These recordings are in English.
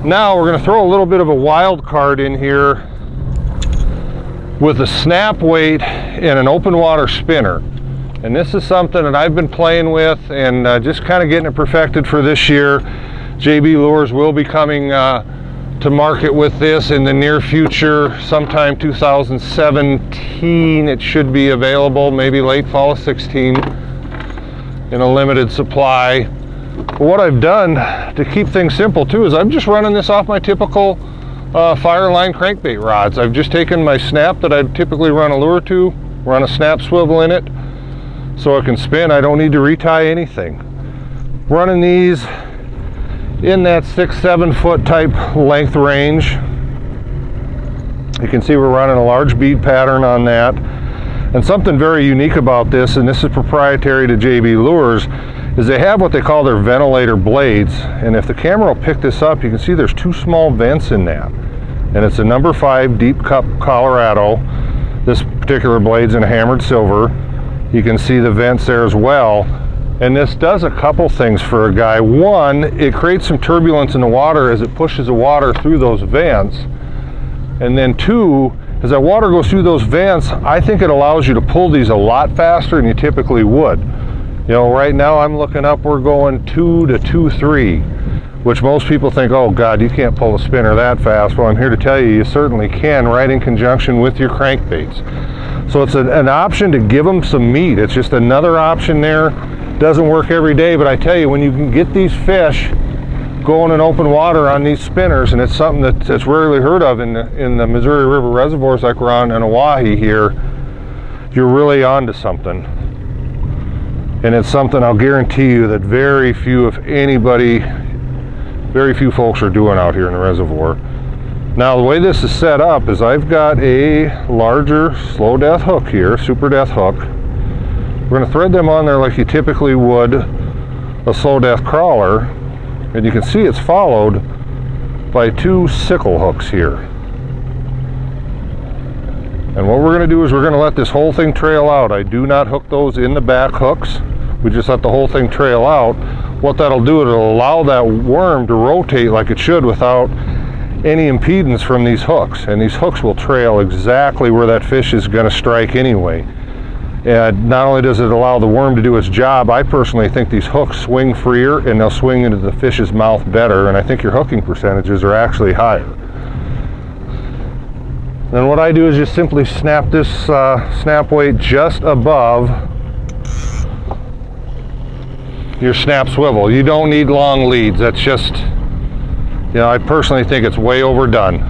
Now we're going to throw a little bit of a wild card in here with a snap weight and an open water spinner. And this is something that I've been playing with and just kind of getting it perfected for this year. JB Lures will be coming to market with this in the near future, sometime 2017 it should be available, maybe late fall of 16 in a limited supply. But what I've done to keep things simple too is I'm just running this off my typical Fireline crankbait rods. I've just taken my snap that I typically run a lure to, run a snap swivel in it so it can spin. I don't need to retie anything. Running these in that 6-7 foot type length range. You can see we're running a large bead pattern on that. And something very unique about this, and this is proprietary to JB Lures, is they have what they call their ventilator blades. And if the camera will pick this up, you can see there's two small vents in that. And it's a number 5 Deep Cup Colorado. This particular blade's in hammered silver. You can see the vents there as well. And this does a couple things for a guy. One, it creates some turbulence in the water as it pushes the water through those vents. And then two, as that water goes through those vents, I think it allows you to pull these a lot faster than you typically would. You know, right now I'm looking up, we're going 2 to 2.3, which most people think, oh God, you can't pull a spinner that fast. Well, I'm here to tell you, you certainly can, right in conjunction with your crankbaits. So it's an option to give them some meat. It's just another option there. Doesn't work every day, but I tell you, when you can get these fish going in open water on these spinners, and it's something that's rarely heard of in the Missouri River reservoirs like we're on in Oahe here, you're really onto something. And it's something I'll guarantee you that very few, if anybody, very few folks are doing out here in the reservoir. Now the way this is set up is I've got a larger slow death hook here, super death hook. We're going to thread them on there like you typically would a slow death crawler, and you can see it's followed by 2 sickle hooks here. And what we're going to do is we're going to let this whole thing trail out. I do not hook those in the back hooks. We just let the whole thing trail out. What that'll do, it'll allow that worm to rotate like it should without any impedance from these hooks. And these hooks will trail exactly where that fish is going to strike anyway. And not only does it allow the worm to do its job, I personally think these hooks swing freer and they'll swing into the fish's mouth better, and I think your hooking percentages are actually higher. Then what I do is just simply snap this snap weight just above your snap swivel. You don't need long leads. That's just, you know, I personally think it's way overdone.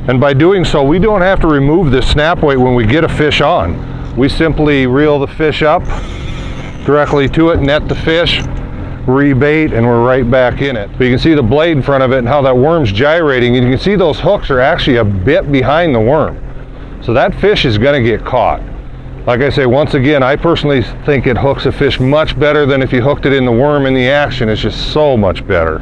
And by doing so, we don't have to remove this snap weight when we get a fish on. We simply reel the fish up directly to it, net the fish, rebait, and we're right back in it. But you can see the blade in front of it and how that worm's gyrating, and you can see those hooks are actually a bit behind the worm. So that fish is going to get caught. Like I say, once again, I personally think it hooks a fish much better than if you hooked it in the worm, and the action is just so much better.